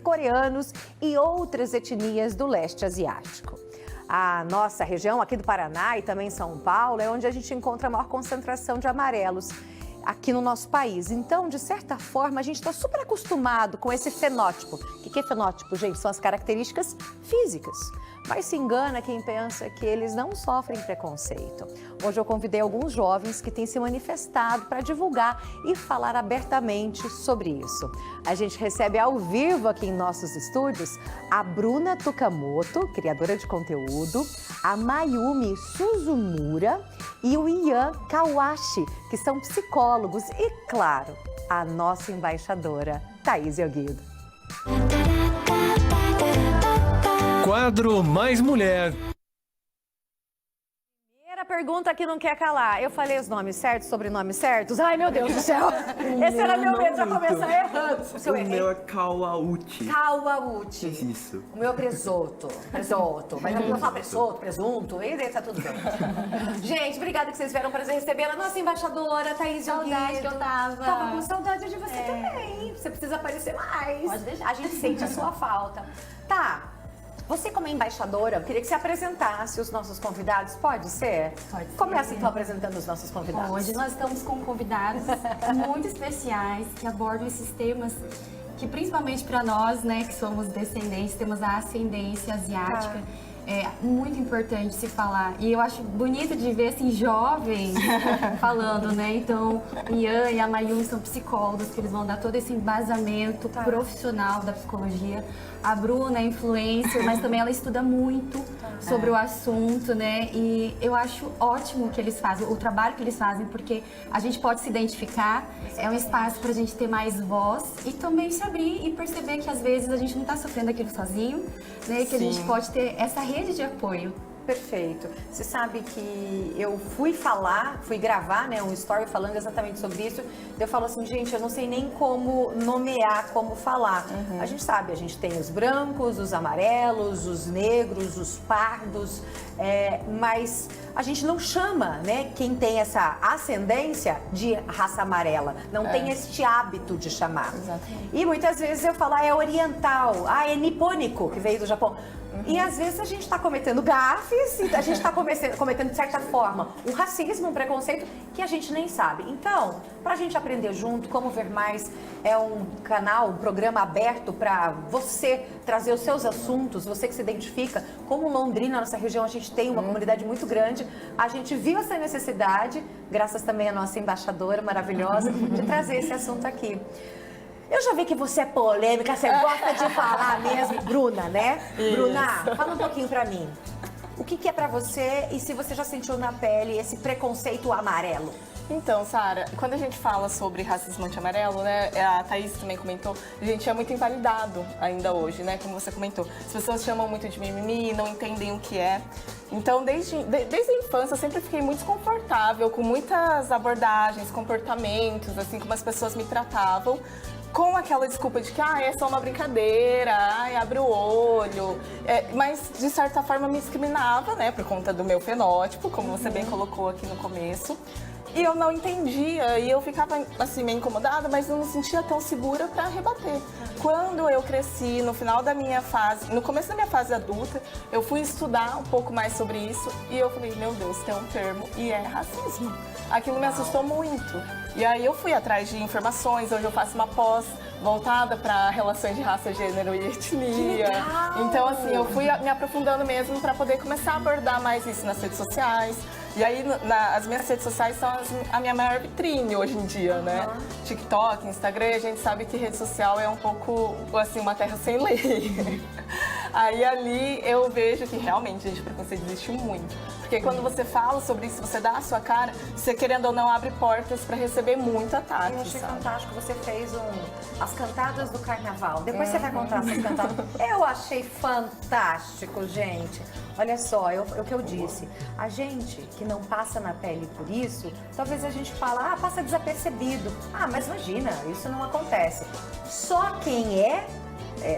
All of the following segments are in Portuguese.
coreanos e outras etnias do leste asiático. A nossa região aqui do Paraná e também São Paulo é onde a gente encontra a maior concentração de amarelos aqui no nosso país. Então, de certa forma, a gente está super acostumado com esse fenótipo. O que é fenótipo, gente? São as características físicas. Mas se engana quem pensa que eles não sofrem preconceito. Hoje eu convidei alguns jovens que têm se manifestado para divulgar e falar abertamente sobre isso. A gente recebe ao vivo aqui em nossos estúdios a Bruna Tukamoto, criadora de conteúdo, a Mayumi Suzumura e o Ian Kawashi, que são psicólogos e, claro, a nossa embaixadora, Thaís Yoguido. Quadro Mais Mulher. Primeira pergunta que não quer calar. Eu falei os nomes certos, sobrenomes certos? Ai, meu Deus do céu. Esse era meu medo de começar errando. O meu é Kawauchi. Kawauchi. Isso. O meu é presoto. Presoto. Mas eu falo presoto, presunto, e daí tá tudo bem. Gente, obrigada que vocês vieram. Prazer recebê-la. Nossa embaixadora, Thaís Yoguido. Saudade que eu tava. Tava com saudade de você também. Você precisa aparecer mais. Pode deixar. A gente sente a sua falta. Tá. Você, como embaixadora, eu queria que você apresentasse os nossos convidados, pode ser? Pode ser. Começa então apresentando os nossos convidados. Hoje nós estamos com convidados muito especiais que abordam esses temas que, principalmente para nós, né, que somos descendentes, temos a ascendência asiática. É muito importante se falar. E eu acho bonito de ver, assim, jovens falando, né? Então, o Ian e a Mayumi são psicólogos, que eles vão dar todo esse embasamento profissional da psicologia. A Bruna é influencer, mas também ela estuda muito sobre o assunto, né? E eu acho ótimo o que eles fazem, o trabalho que eles fazem, porque a gente pode se identificar, é um espaço para a gente ter mais voz e também se abrir e perceber que às vezes a gente não está sofrendo aquilo sozinho, né? Que a gente pode ter essa rede de apoio. Perfeito. Você sabe que eu fui gravar, né, um story falando exatamente sobre isso. Eu falo assim, gente, eu não sei nem como nomear, como falar. A gente sabe, a gente tem os brancos, os amarelos, os negros, os pardos, mas a gente não chama, né, quem tem essa ascendência de raça amarela. Não tem este hábito de chamar. Exatamente. E muitas vezes eu falo, é oriental, é nipônico, que veio do Japão. E às vezes a gente está cometendo gafes e a gente está cometendo, de certa forma, um racismo, um preconceito que a gente nem sabe. Então, para a gente aprender junto, Como Ver Mais é um canal, um programa aberto para você trazer os seus assuntos, você que se identifica. Como Londrina, nossa região, a gente tem uma comunidade muito grande. A gente viu essa necessidade, graças também à nossa embaixadora maravilhosa, de trazer esse assunto aqui. Eu já vi que você é polêmica, você gosta de falar mesmo, Bruna, né? Isso. Bruna, fala um pouquinho pra mim. O que é pra você e se você já sentiu na pele esse preconceito amarelo? Então, Sara, quando a gente fala sobre racismo anti-amarelo, né, a Thaís também comentou, a gente é muito invalidado ainda hoje, né, como você comentou. As pessoas chamam muito de mimimi, não entendem o que é. Então, desde a infância, eu sempre fiquei muito desconfortável com muitas abordagens, comportamentos, assim, como as pessoas me tratavam, com aquela desculpa de que é só uma brincadeira, abre o olho. Mas, de certa forma, me discriminava, né, por conta do meu fenótipo, como você bem colocou aqui no começo. E eu não entendia, e eu ficava assim meio incomodada, mas eu não me sentia tão segura para rebater. Quando eu cresci, no final da minha fase, no começo da minha fase adulta, eu fui estudar um pouco mais sobre isso e eu falei, meu Deus, tem um termo e é racismo. Aquilo me assustou muito. E aí eu fui atrás de informações, hoje eu faço uma pós voltada para relações de raça, gênero e etnia. Então, assim, eu fui me aprofundando mesmo para poder começar a abordar mais isso nas redes sociais. E aí, as minhas redes sociais são a minha maior vitrine hoje em dia, né? TikTok, Instagram, a gente sabe que rede social é um pouco, assim, uma terra sem lei. Aí, ali, eu vejo que realmente, gente, o preconceito existe muito. Porque quando você fala sobre isso, você dá a sua cara, você querendo ou não abre portas para receber muito ataque. Eu achei fantástico, você fez as cantadas do carnaval. Depois você vai contar essas cantadas. Eu achei fantástico, gente. Olha só, o que eu disse. A gente que não passa na pele por isso, talvez a gente fala, passa desapercebido. Mas imagina, isso não acontece. Só quem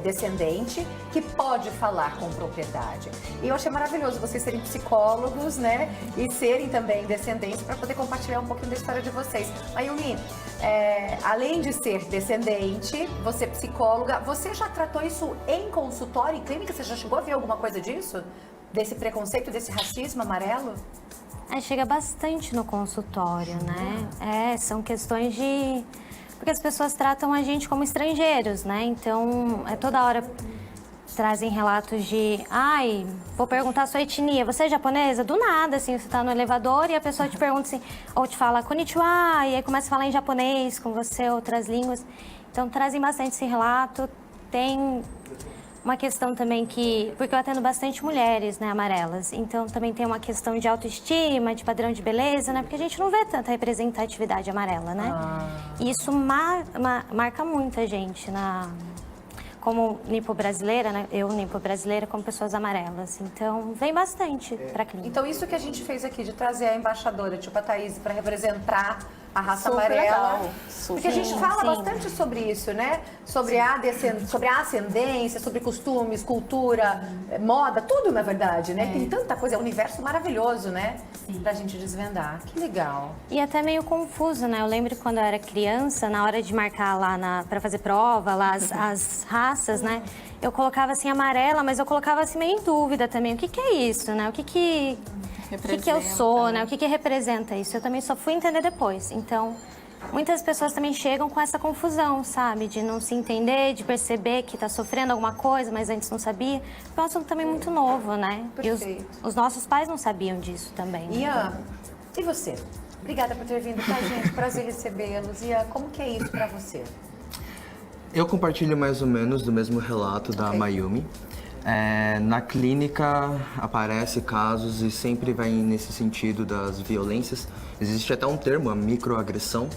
descendente que pode falar com propriedade. E eu achei maravilhoso vocês serem psicólogos, né? E serem também descendentes para poder compartilhar um pouquinho da história de vocês. Mayumi, além de ser descendente, você é psicóloga, você já tratou isso em consultório, em clínica? Você já chegou a ver alguma coisa disso? Desse preconceito, desse racismo amarelo? Chega bastante no consultório, né? São questões de... Porque as pessoas tratam a gente como estrangeiros, né? Então, toda hora trazem relatos de... Ai, vou perguntar a sua etnia. Você é japonesa? Do nada, assim, você tá no elevador e a pessoa te pergunta assim... Ou te fala, konnichiwa, e aí começa a falar em japonês com você, outras línguas. Então, trazem bastante esse relato. Tem... Uma questão também porque eu atendo bastante mulheres, né, amarelas, então também tem uma questão de autoestima, de padrão de beleza, né, porque a gente não vê tanta representatividade amarela, né? E isso marca muito a gente, como nipo-brasileira, né, eu nipo-brasileira, como pessoas amarelas, então vem bastante pra clínica. Então isso que a gente fez aqui, de trazer a embaixadora, tipo a Thaís, para representar a raça Super amarela. legal. Porque a gente fala bastante sobre isso, né? Sobre a ascendência, sobre costumes, cultura, moda, tudo na verdade, né? Tem tanta coisa, é um universo maravilhoso, né? Pra gente desvendar. Que legal. E até meio confuso, né? Eu lembro quando eu era criança, na hora de marcar lá pra fazer prova, lá as raças, né? Eu colocava assim amarela, mas eu colocava assim meio em dúvida também. O que é isso, né? O que eu sou, né? O que representa isso? Eu também só fui entender depois. Então, muitas pessoas também chegam com essa confusão, sabe? De não se entender, de perceber que tá sofrendo alguma coisa, mas antes não sabia. É um assunto também muito novo, né? Perfeito. E os nossos pais não sabiam disso também. Né? Ian, e você? Obrigada por ter vindo com a gente. Prazer recebê-los. Ian, como que é isso pra você? Eu compartilho mais ou menos do mesmo relato da Mayumi. Na clínica aparece casos e sempre vai nesse sentido das violências. Existe até um termo, a microagressão,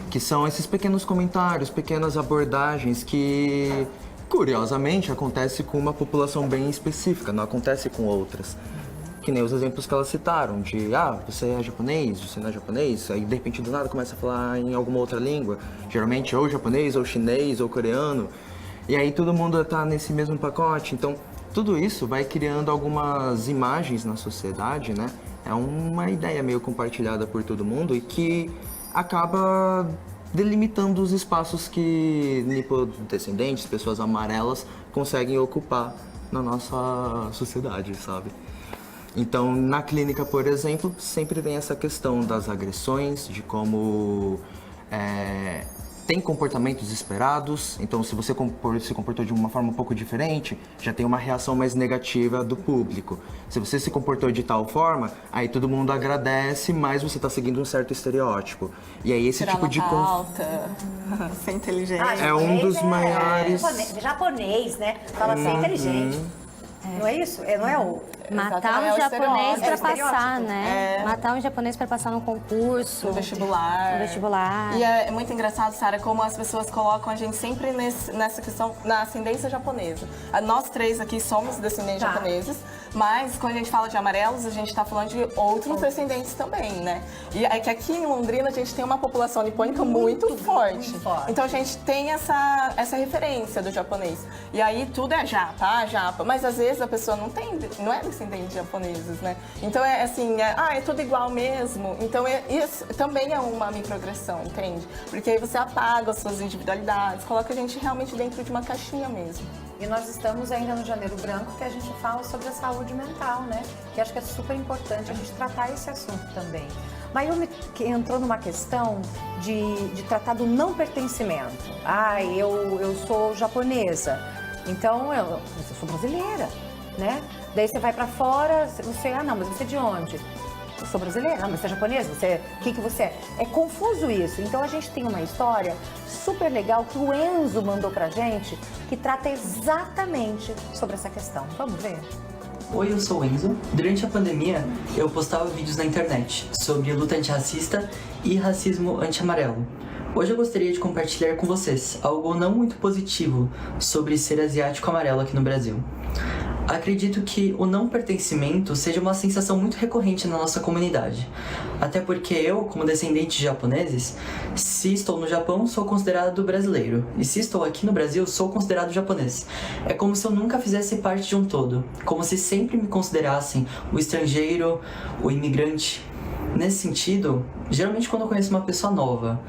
que são esses pequenos comentários, pequenas abordagens que, curiosamente, acontece com uma população bem específica, não acontece com outras. Que nem os exemplos que elas citaram, de você é japonês, você não é japonês, aí de repente do nada começa a falar em alguma outra língua, geralmente ou japonês, ou chinês, ou coreano. E aí todo mundo tá nesse mesmo pacote, então tudo isso vai criando algumas imagens na sociedade, né? É uma ideia meio compartilhada por todo mundo e que acaba delimitando os espaços que nipodescendentes, pessoas amarelas, conseguem ocupar na nossa sociedade, sabe? Então, na clínica, por exemplo, sempre vem essa questão das agressões, de como tem comportamentos esperados, então se você se comportou de uma forma um pouco diferente, já tem uma reação mais negativa do público. Se você se comportou de tal forma, aí todo mundo agradece, mas você está seguindo um certo estereótipo. E aí esse tipo de... alta, ser inteligente. É um dos maiores... Japonês, né? Fala ser inteligente. Não é isso? Não é o... Matar um japonês para passar, né? Matar um japonês para passar no concurso. No vestibular. E é muito engraçado, Sara, como as pessoas colocam a gente sempre nessa questão, na ascendência japonesa. Nós três aqui somos descendentes japoneses, mas quando a gente fala de amarelos, a gente está falando de outros descendentes também, né? E é que aqui em Londrina a gente tem uma população nipônica muito forte. Então a gente tem essa referência do japonês. E aí tudo é japa, mas às vezes a pessoa não é descendente japoneses, né? Então é assim, é tudo igual mesmo. Então isso também é uma microagressão, entende? Porque aí você apaga as suas individualidades, coloca a gente realmente dentro de uma caixinha mesmo. E nós estamos ainda no Janeiro Branco, que a gente fala sobre a saúde mental, né? Que acho que é super importante a gente tratar esse assunto também. Mayumi entrou numa questão de tratar do não pertencimento. Eu sou japonesa, então eu sou brasileira, né? Daí você vai pra fora, mas você é de onde? Eu sou brasileira, mas você é japonesa, o que você é? É confuso isso. Então a gente tem uma história super legal que o Enzo mandou pra gente, que trata exatamente sobre essa questão. Vamos ver? Oi, eu sou o Enzo. Durante a pandemia, eu postava vídeos na internet sobre luta antirracista e racismo anti-amarelo. Hoje eu gostaria de compartilhar com vocês algo não muito positivo sobre ser asiático amarelo aqui no Brasil. Acredito que o não pertencimento seja uma sensação muito recorrente na nossa comunidade. Até porque eu, como descendente de japoneses, se estou no Japão, sou considerado brasileiro. E se estou aqui no Brasil, sou considerado japonês. É como se eu nunca fizesse parte de um todo. Como se sempre me considerassem o estrangeiro, o imigrante. Nesse sentido, geralmente quando eu conheço uma pessoa nova,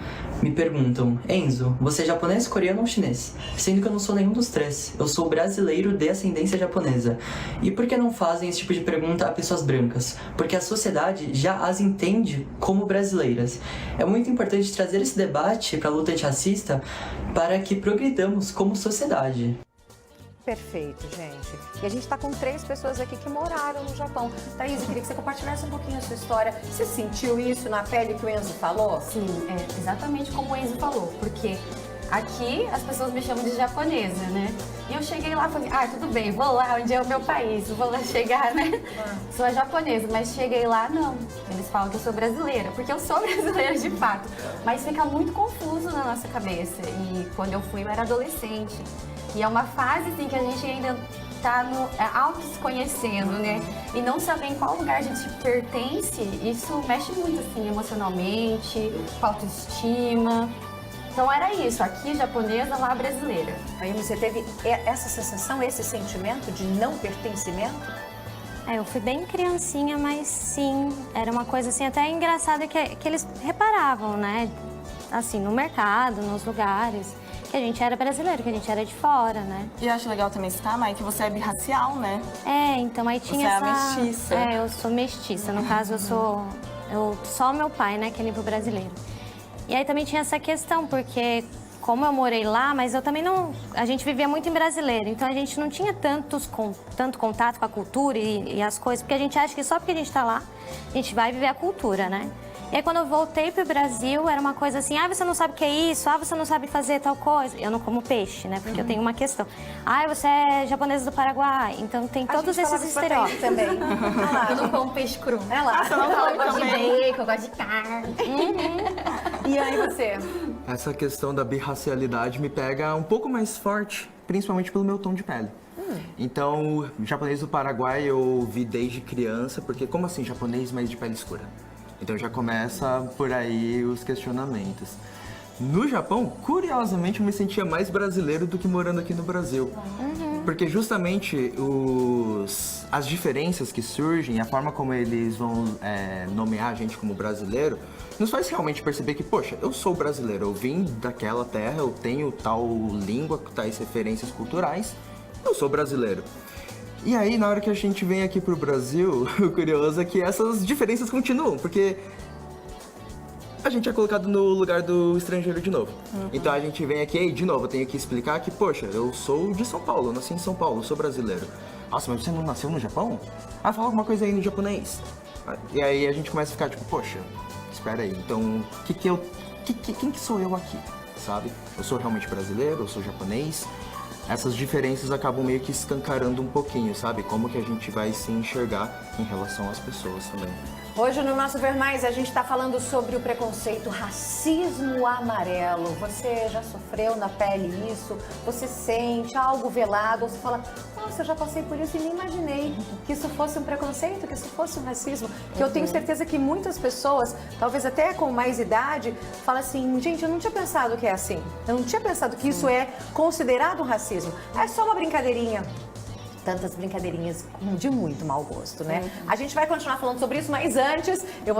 me perguntam: Enzo, você é japonês, coreano ou chinês? Sendo que eu não sou nenhum dos três. Eu sou brasileiro de ascendência japonesa. E por que não fazem esse tipo de pergunta a pessoas brancas? Porque a sociedade já as entende como brasileiras. É muito importante trazer esse debate para a luta antirracista para que progridamos como sociedade. Perfeito, gente. E a gente está com 3 pessoas aqui que moraram no Japão. Thaís, eu queria que você compartilhasse um pouquinho a sua história. Você sentiu isso na pele que o Enzo falou? Sim, é exatamente como o Enzo falou, porque aqui as pessoas me chamam de japonesa, né? E eu cheguei lá e falei, tudo bem, vou lá onde é o meu país, vou lá chegar, né? Sou a japonesa, mas cheguei lá, não. Eles falam que eu sou brasileira, porque eu sou brasileira de fato. Mas fica muito confuso na nossa cabeça. E quando eu fui, eu era adolescente. E é uma fase, assim, que a gente ainda tá auto se conhecendo, né? E não saber em qual lugar a gente pertence, isso mexe muito, assim, emocionalmente, com a autoestima. Então era isso, aqui japonesa, lá brasileira. Aí você teve essa sensação, esse sentimento de não pertencimento? Eu fui bem criancinha, mas sim, era uma coisa assim até engraçada que eles reparavam, né? Assim, no mercado, nos lugares, que a gente era brasileiro, que a gente era de fora, né? E eu acho legal também citar, Mai, que você é birracial, né? Então aí tinha Você é a mestiça. eu sou mestiça, no caso só o meu pai, né, que é nível brasileiro. E aí também tinha essa questão, porque como eu morei lá, mas eu também não... A gente vivia muito em brasileiro, então a gente não tinha tanto contato com a cultura e as coisas, porque a gente acha que só porque a gente tá lá, a gente vai viver a cultura, né? E aí quando eu voltei pro Brasil, era uma coisa assim, você não sabe o que é isso, você não sabe fazer tal coisa. Eu não como peixe, né, porque eu tenho uma questão. Você é japonesa do Paraguai, então tem todos esses estereótipos. Também. Eu não como peixe cru. É lá. Eu gosto de bacon, eu gosto de carne. E aí você? Essa questão da birracialidade me pega um pouco mais forte, principalmente pelo meu tom de pele. Então, o japonês do Paraguai eu vi desde criança, porque como assim japonês, mas de pele escura? Então já começa por aí os questionamentos. No Japão, curiosamente, eu me sentia mais brasileiro do que morando aqui no Brasil. Porque justamente as diferenças que surgem, a forma como eles vão nomear a gente como brasileiro, nos faz realmente perceber que, poxa, eu sou brasileiro, eu vim daquela terra, eu tenho tal língua, tais referências culturais, eu sou brasileiro. E aí, na hora que a gente vem aqui pro Brasil, o curioso é que essas diferenças continuam, porque a gente é colocado no lugar do estrangeiro de novo. Então a gente vem aqui e, de novo, eu tenho que explicar que, poxa, eu sou de São Paulo, eu nasci em São Paulo, eu sou brasileiro. Nossa, mas você não nasceu no Japão? Fala alguma coisa aí no japonês. E aí a gente começa a ficar tipo, poxa, espera aí, então, quem que sou eu aqui, sabe? Eu sou realmente brasileiro, eu sou japonês? Essas diferenças acabam meio que escancarando um pouquinho, sabe? Como que a gente vai se enxergar em relação às pessoas também. Hoje no nosso Ver Mais a gente está falando sobre o preconceito, racismo amarelo. Você já sofreu na pele isso? Você sente algo velado? Ou você fala, nossa, eu já passei por isso e nem imaginei que isso fosse um preconceito, que isso fosse um racismo. Que eu tenho certeza que muitas pessoas, talvez até com mais idade, falam assim, gente, eu não tinha pensado que é assim. Eu não tinha pensado que isso é considerado racismo. É só uma brincadeirinha. Tantas brincadeirinhas de muito mau gosto, né? A gente vai continuar falando sobre isso, mas antes eu vou